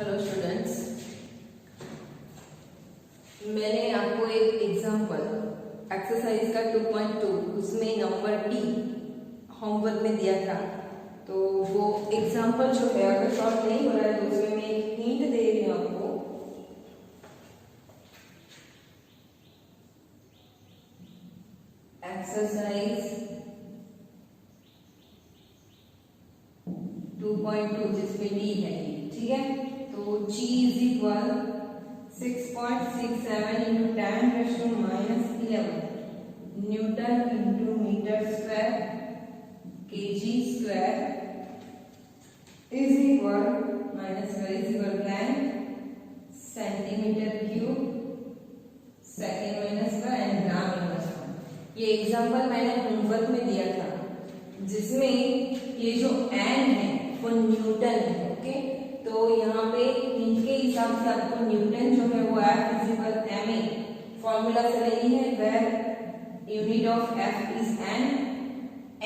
Hello students, मैंने आपको एक एग्जांपल एक्सरसाइज का 2.2 उसमें नंबर डी होमवर्क में दिया था। तो वो एग्जांपल जो है अगर सॉल्व नहीं हो रहा है तो उसमें मैं एक हिंट दे रही हूँ आपको। एक्सरसाइज 2.2 जिसमें डी है, ठीक है। तो G is equal 6.67 into 10⁻⁻11 newton into metre square kg square is equal minus is equal 10 centimetre cube second minus का एंड ग्राम इनवर्स। ये एग्जांपल मैंने होमवर्क में दिया था जिसमें ये जो n है वो न्यूटन है, ओके। तो यहाँ पे इनके हिसाब से आपको न्यूटन जो है वो F is equal ma formula से लेनी है, where unit of F is n,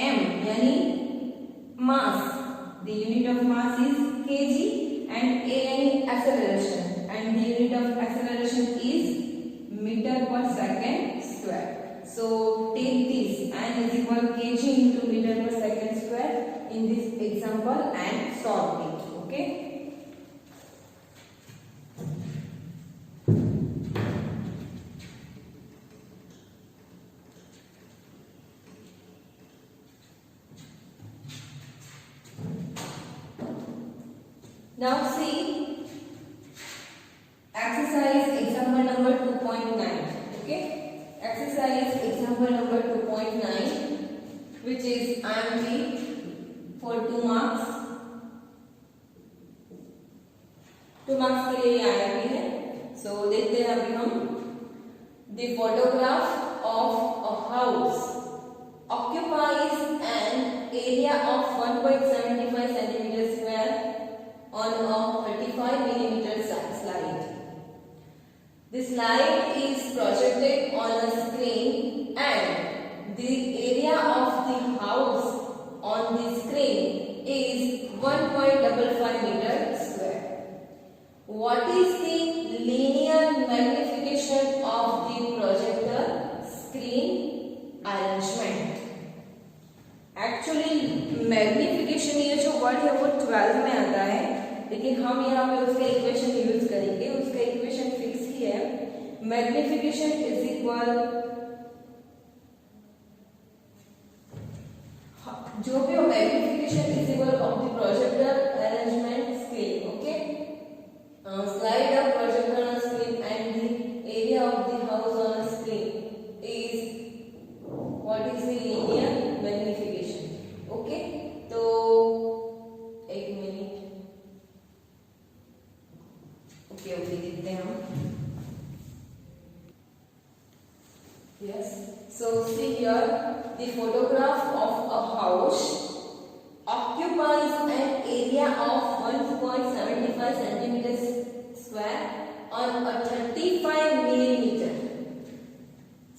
m यानी mass, the unit of mass is kg and a यानी acceleration and the unit of acceleration is metre per second square. So take this n is equal kg into meter per second square in this example and solve it, okay. Now see exercise example number 2.9, okay. Exercise example number 2.9 which is IMP for 2 marks. 2 marks के लिए IMP है। So देखते हैं अभी हम। The photograph of a house occupies an area of 1.75 centimeter square on a 35 millimeter slide. The slide is projected on a screen and the area of the house on the screen is 1.55 meter square. What is the linear magnification of the projector screen arrangement? Actually magnification ये जो word है वो 12 में आता है, लेकिन हम यहाँ पे उसका इक्वेशन यूज करेंगे। उसका इक्वेशन फिक्स ही है, मैग्निफिकेशन इज इक्वल जो भी हो magnification is equal of the projector arrangement screen, okay. Slide of projector on screen and the area of the house on screen is what is the linear magnification, okay. तो एक minute, okay देखते हैं हम। Yes, so see here the photograph of a house occupies an area of 1.75 centimeters square on a 35 millimeter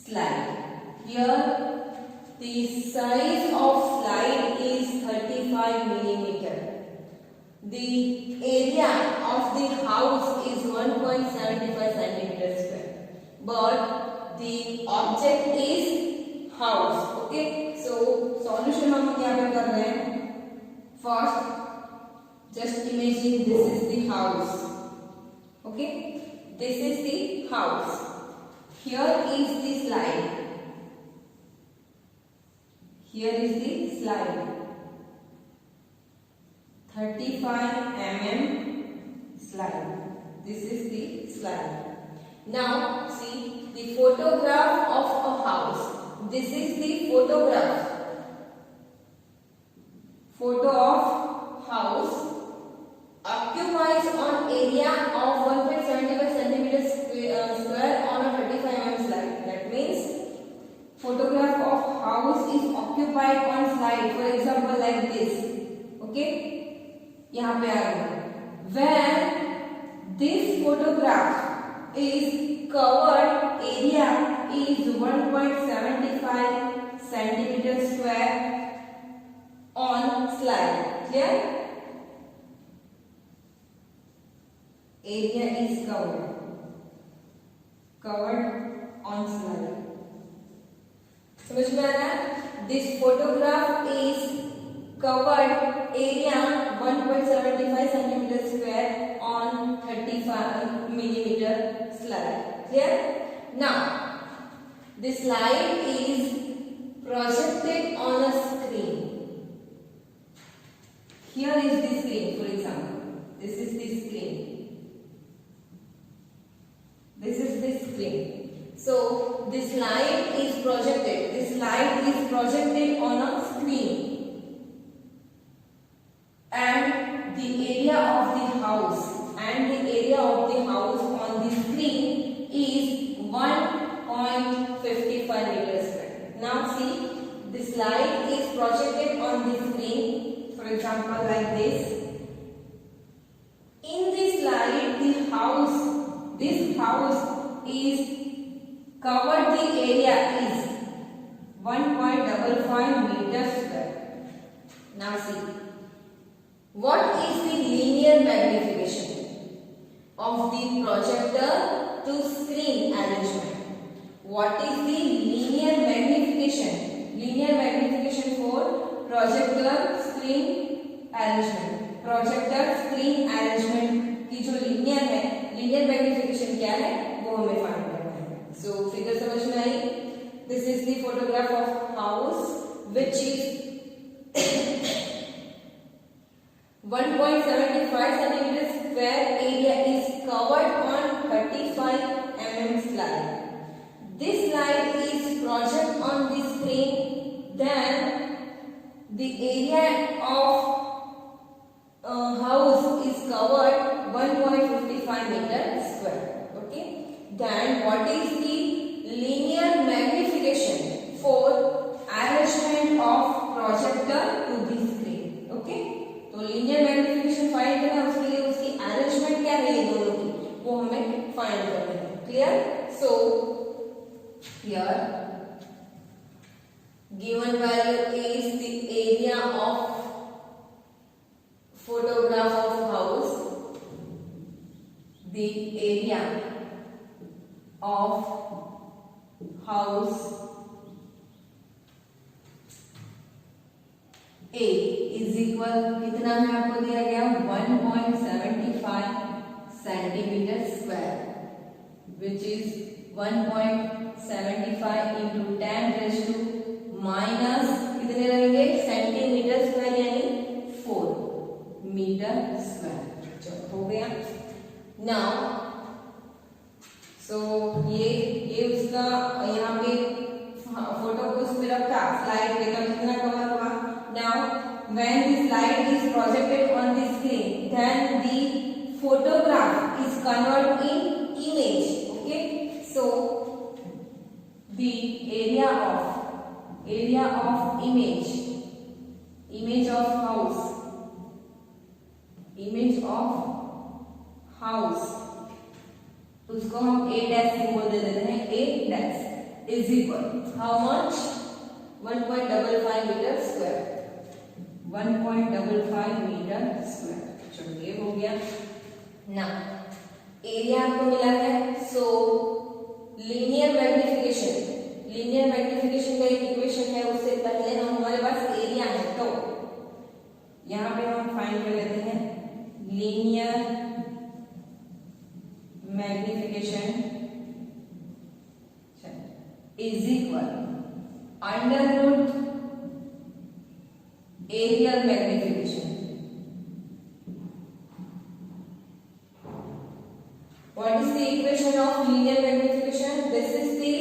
slide. Here the size of slide is 35 millimeter. The area of the house is 1.75 centimeter square, but the object is house, okay. So solution हम क्या कर रहे हैं? First just imagine this is the house, okay. This is the house. Here is the slide. Here is the slide. 35 mm slide. This is the slide. Now see the photograph of a house. This is the photograph. Photo of house occupies on area of 1.75 centimeters square on a 35 mm slide. That means photograph of house is occupied on slide. For example, like this. Okay? यहाँ पे आ गया। Where this photograph is covered area is 1.75 centimeter square on slide. Clear? area is covered on slide. समझ में आ रहा है? This photograph is covered area 1.75 centimeter square on 35 millimeter slide. Clear? Now, the slide is projected on a screen. Here is the screen, for example. This is the screen. This is the screen. So, the slide is projected. The slide is projected on a screen. And the area of the house on the screen is 1.55 meters square. Now see, the slide is projected on the screen, for example like this. In this slide, this house is covered, the area is 1.55 meters square. Now see, what is the linear magnification of the projector to screen arrangement? What is the linear magnification? Linear magnification for projector screen arrangement. Projector screen arrangement की जो linear है, linear magnification क्या है वो हमें find करना है. So figure समझ में आई? This is the photograph of house which is 1.75 centimeter square area is covered on 35 mm slide. This slide is projected on the screen, then the area of house is covered 1.55 meter square. Okay. Then what is the linear magnification for arrangement of projector to the screen? Okay. तो linear magnification find करना है, उसके लिए उसकी arrangement क्या है ये दोनों की वो हमें फाइंड करनी है. Clear? So here given value is the area of photograph of house, the area of house A is equal कितना है आपको दिया गया 1.75 centimetre square, which is 1.75 into 10 raised to minus कितने रहेंगे सेंटीमीटर स्क्वायर यानी 4 मीटर स्क्वायर. चलो हो गया. नाउ सो ये उसका यहाँ पे फोटो को उस पे रखा स्लाइड पे तो कितना कवर हुआ. Now, when the slide is projected on the screen, then the photograph is converted in image. Okay, so the area of image of house, उसको हम a dash सिंबल दे देते हैं. a dash is equal how much 1.55 meter square. 1.55 metre square. चलो ये हो गया. ना area आपको मिला है. सो लीनियर मैग्निफिकेशन का एक इक्वेशन है, उससे पहले हमारे पास एरिया है तो यहाँ पे हम फाइंड कर लेते हैं linear magnification is equal under root aerial magnification. What is the equation of linear magnification? This is the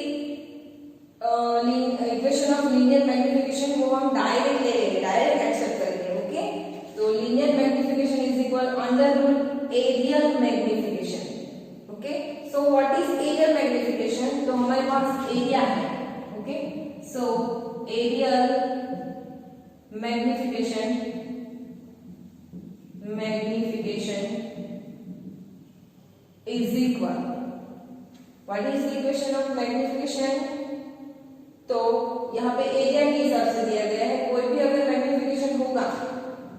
equation of linear magnification वो हम डायरेक्ट ले लेंगे, डायरेक्ट एक्सेप्ट करेंगे. ओके, तो linear magnification is equal under root aerial magnification. Okay, so what is aerial magnification? तो हमारे पास area है. Okay, so aerial magnification is equal. What is the equation of magnification? तो यहाँ पे एरिया के हिसाब से दिया गया है. कोई भी अगर मैग्निफिकेशन होगा,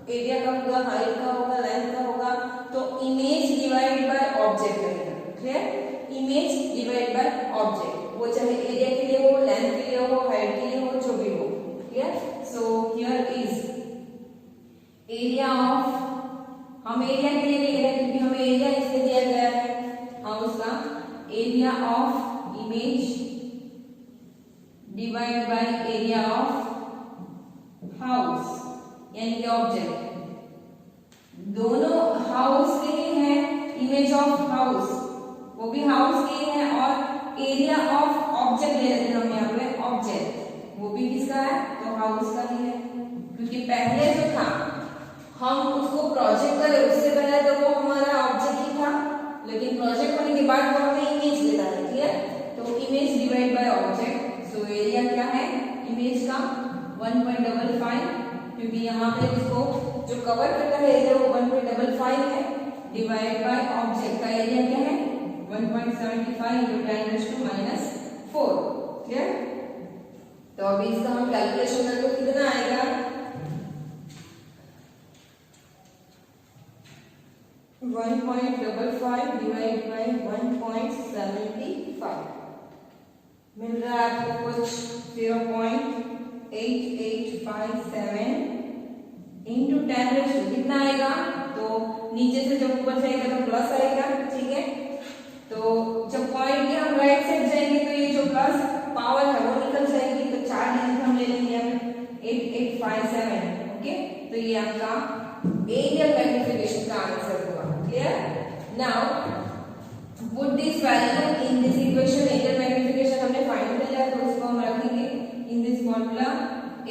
एरिया का होगा, हाइट का होगा, लेंथ का होगा, तो image divide by clear? Image divide by object, वो चाहे एरिया के लिए हो, लेंथ के लिए हो, हाइट के लिए हो, जो भी हो। Clear? So here is area of, हम एरिया के लिए ले रहे हैं क्योंकि हमें एरिया इसमें दिया गया है हाउस का। Area of image divide by area of house यानी कि ऑब्जेक्ट। दोनों हाउस के ही है, इमेज ऑफ हाउस वो भी हाउस के ही है, और एरिया ऑफ ऑब्जेक्ट ले लेते हैं हम यहाँ पे, ऑब्जेक्ट वो भी किसका है, तो हाउस का ही है। क्योंकि पहले जो था हम उसको प्रोजेक्ट करे, उससे पहले तो वो हमारा ऑब्जेक्ट ही था, लेकिन प्रोजेक्ट होने के बाद वो हमें इमेज लेना है। क्लियर? तो image divide by object. So area क्या है इमेज का, 1.55, क्योंकि यहाँ पे इसको जो कवर करता है एरिया वो 1.55 है, डिवाइड बाय ऑब्जेक्ट का एरिया क्या है 1.75 into 10⁻⁴। क्लियर? तो अभी इसका हम कैलकुलेशन करें तो कितना आएगा, 1.55 डिवाइड बाय 1.75 मिल रहा है आपको कुछ 0.8857 इंटू 10⁻, कितना आएगा, तो नीचे से जब ऊपर जाएगा तो प्लस आएगा। ठीक है? तो जब पॉइंट के हम राइट साइड जाएंगे तो ये जो प्लस पावर है वो निकल जाएगी, तो 4 डिजिट हम ले लेंगे 8857। ओके, तो ये आपका एरियल मैग्निफिकेशन का आंसर हुआ। Clear? Now put this value in this equation. Aerial magnification हमने फाइंड कर लिया, तो उसको हम रखेंगे in this formula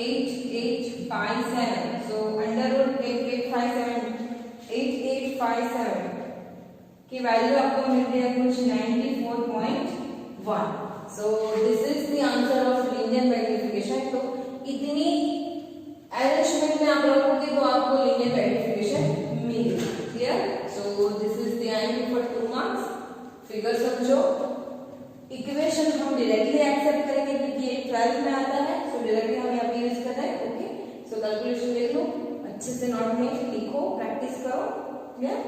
8857। So under root 8857 की वैल्यू आपको मिल रही है कुछ 94.1। So this is the answer of linear magnification. तो इतनी अरेंजमेंट में आप रखोगे तो आपको लीनियर मैग्निफिकेशन मिलेगी। Clear? So this is the answer for 2 marks. Figure समझो, इक्वेशन हम डायरेक्टली एक्सेप्ट करेंगे क्योंकि ये 12th में आता है, सो डायरेक्टली हम यहाँ पे यूज कर रहे हैं। ओके, सो कैलकुलेशन देख लो, अच्छे से नोट में लिखो, प्रैक्टिस करो। क्लियर?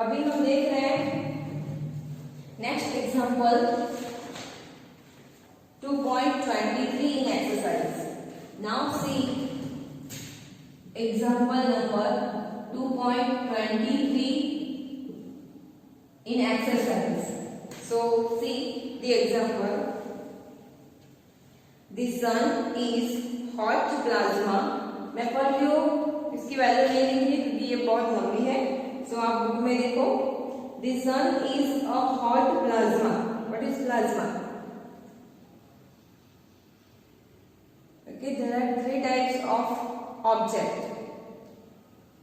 अभी हम देख रहे हैं next example 2.23 in exercise. Now see example number 2.23 in exercise. So see the example. The sun is hot plasma. मैं पढ़ रही हूँ, इसकी वैल्यू ले लेंगे क्योंकि ये बहुत लंबी है। सो आप बुक में देखो, The sun is a hot plasma. What is plasma? Okay, there are 3 types of object: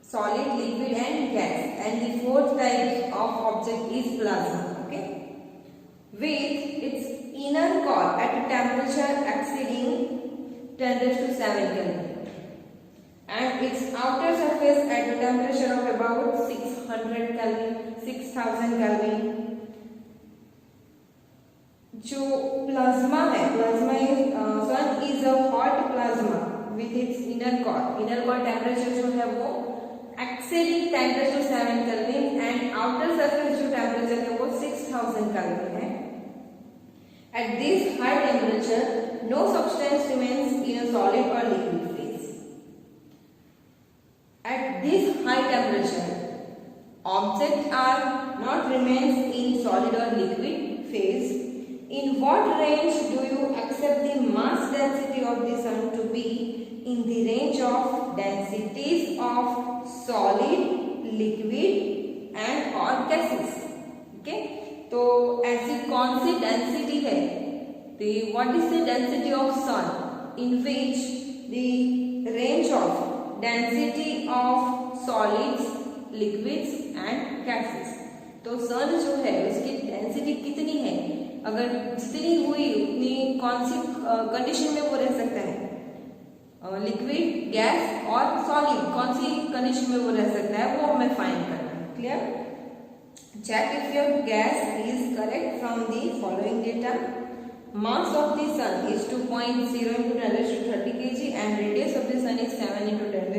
solid, liquid and gas, and the 4th type of object is plasma. Okay, with its inner core at a temperature exceeding 10⁻⁷ Kelvin and its outer surface at a temperature of about 600 Kelvin, 6000 Kelvin. जो plasma है, plasma is sun is a hot plasma with its inner core temperature जो है वो exceeding 10⁻⁷ Kelvin and outer surface जो temperature है वो 6000 Kelvin है. At this high temperature, no substance remains in a solid or liquid phase. At this high temperature, objects are not remains in solid or liquid phase. In what range do you accept the mass density of the sun to be? In the range of densities of solid, liquid and or gases. Okay, तो ऐसी कौन सी density है? What is the density of sun in which the range of density of solids, liquids and gases? तो सन जो है उसकी density कितनी है? अगर जितनी हुई उतनी कौन सी कंडीशन में वो रह सकता है? लिक्विड, गैस और सॉलिड, कौन सी कंडीशन में वो रह सकता है वो हमें फाइंड करना है. Clear? Check if your guess is correct from the following data. Mass of the sun is 2.0 into 10⁻30 kg and radius of the sun is 7 into 10⁸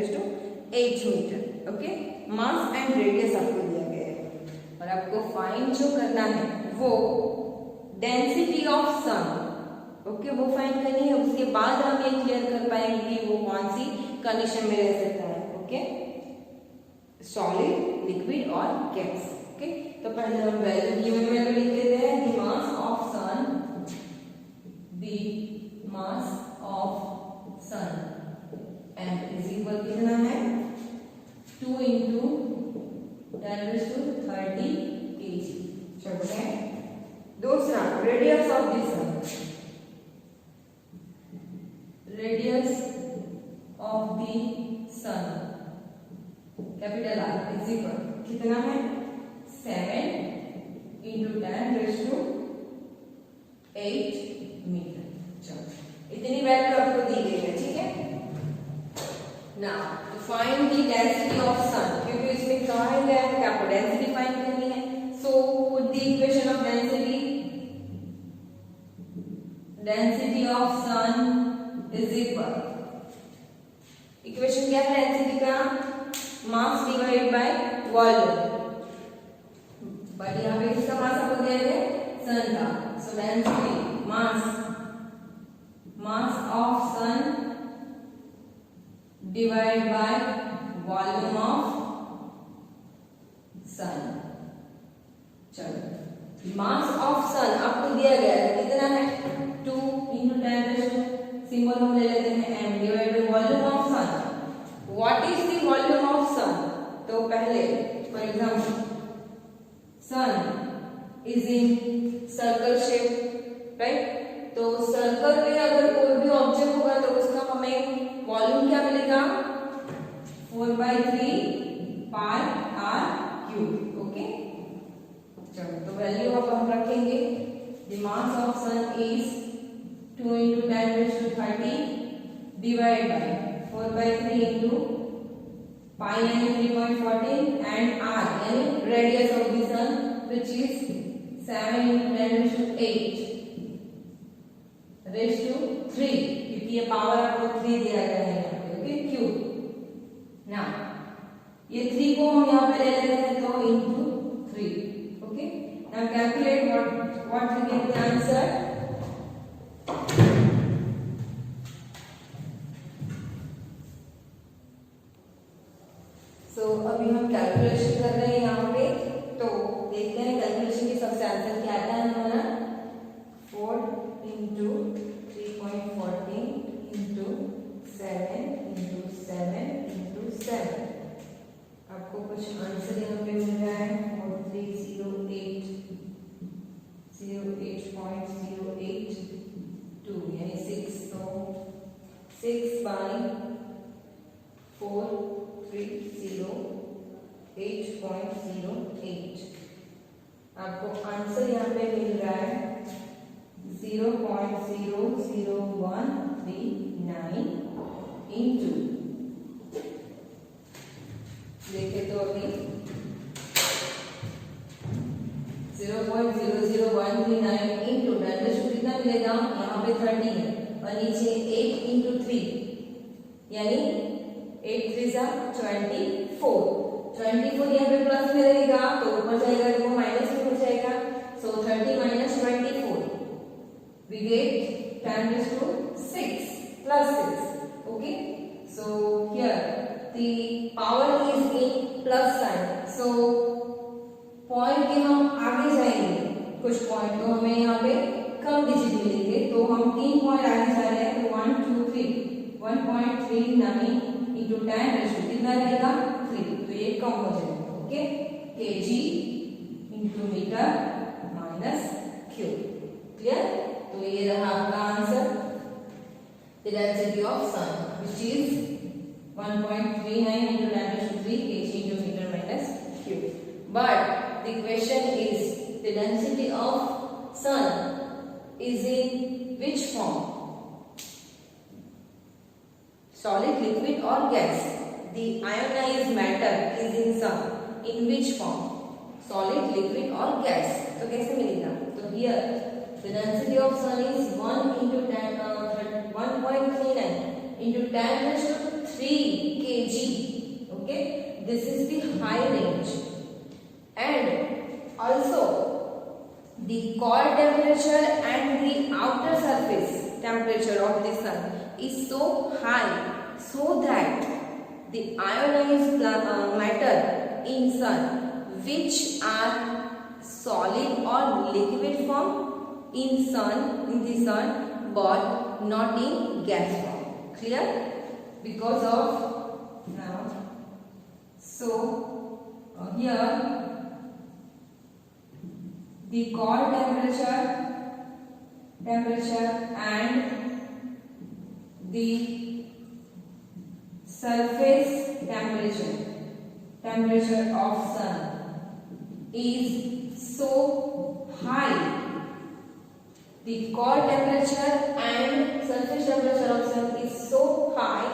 metre. Okay, mass and radius आपको दिया गया है और आपको find जो करना है वो डेंसिटी ऑफ सन, ओके, वो फाइंड करनी है। उसके बाद हम ये क्लियर कर पाएंगे कि वो कौन सी कंडीशन में रह सकता है, ओके, सॉलिड, लिक्विड और गैस। ओके, तो पहले हम वैल्यू लिख लेते हैं। The mass of sun, the mass of sun and is equal कितना है 2 into 10⁻30 kg। चलो है दूसरा radius of the sun, radius of the sun capital R is equal कितना है 7 into 10⁸8 मीटर। चलो इतनी वैल्यू आपको दी गई है, ठीक है। Now to find the density of sun, क्योंकि इसमें कहा गया है कि आपको डेंसिटी फाइंड करनी है। So put the equation of density, density of sun is equal, equation क्या है डेंसिटी का, mass divide by volume, but यहाँ पे किसका मास आपको दिया है सन का। So density mass, mass of sun divide by volume of sun. चलो मास ऑफ सन आपको दिया गया है कितना है 2 into 10⁻, सिंबल हम ले लेते हैं m, divide by volume of sun. What is the volume of sun, तो पहले for example sun is in circle shape, right. तो सर्कल में अगर कोई भी ऑब्जेक्ट होगा तो उसका हमें वॉल्यूम क्या मिलेगा 4/3 पाई आर क्यूब, ओके। चलो तो वैल्यू अब हम रखेंगे, the mass of sun is 2 into 10⁻30 divide by 4/3 into pi यानी 3.14 and r यानी radius of the sun which is 7 into 10⁻8 raised to 3, क्योंकि ये पावर आपको 3 दिया गया है यहाँ पे, ओके, क्यूब। नाउ ये 3 को हम यहाँ पे ले लेते हैं तो into 3, okay. Now calculate what we get the answer। सो अभी हम कैलकुलेशन कर रहे हैं यहाँ पे, तो देखते हैं कैलकुलेशन के सबसे आंसर क्या आता है हमारा 4 into 3.14 into 7 into 7 into 7। आपको कुछ आंसर यहाँ पे मिल रहा है 4308.082 यानी 6, तो 6/4308.08 आपको आंसर यहाँ पे मिल रहा है 0.00139 इंटू, देखे तो अभी 0.00139 इंटू 10 कितना मिलेगा, यहाँ पे 30 है और नीचे 8 into 3 यानी 8 3 24 यहाँ पे प्लस में रहेगा तो ऊपर जाएगा तो माइनस में हो जाएगा। सो 30 minus 24 we get 10⁻6 plus 6, okay। So here the power is in plus sign, so point के हम आगे जाएंगे, कुछ पॉइंट तो हमें यहाँ पे कम डिजिट मिलेंगे, तो हम 3 पॉइंट आगे जा रहे हैं तो 1 2 3 1.39 into 10 कितना रहेगा 3, तो ये कम हो जाएगा, okay. KG into metre minus cube, clear. तो ये रहा आपका answer, the density of sun which is 1.39 into 10⁻³ kg into meter minus cube। But the question is the density of sun is in which form, solid, liquid or gas। The ionized matter is in sun in which form, solid, liquid or gas। तो कैसे मिलेगा, तो here the density of sun is 1.39 into 10⁻³ kg, okay। This is the high range, and also the core temperature and the outer surface temperature of the sun is so high so that the ionized matter in sun, which are solid or liquid form in the sun but not in gas form. Clear? Because of now, so here the core temperature and the surface temperature of sun is so high. The core temperature and surface temperature of sun is so high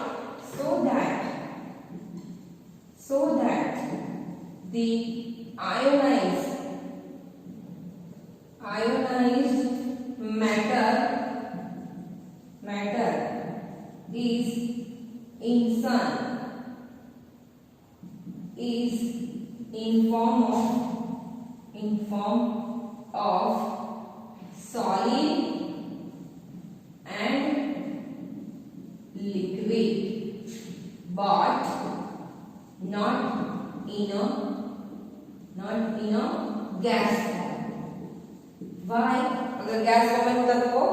so that the ionized matter is in sun is in form of solid and liquid but not in a gas form. Why? अगर gas form में होता तो वो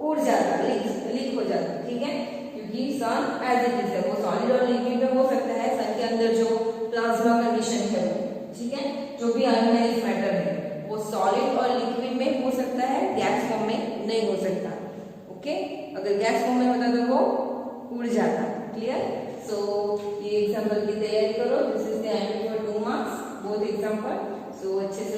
उड़ जाता, leak हो जाता, ठीक है, क्योंकि सन एज इट इज है, वो सॉलिड और लिक्विड में हो सकता है, सन के अंदर जो प्लाज्मा कंडीशन है वो, ठीक है, जो भी आयोनाइज्ड मैटर है वो सॉलिड और लिक्विड में हो सकता है, गैस फॉर्म में नहीं हो सकता. ओके, अगर गैस फॉर्म में होता तो वो उड़ जाता. क्लियर? सो ये एग्जांपल की तैयारी करो. This is the end for 2 marks both example. सो अच्छे से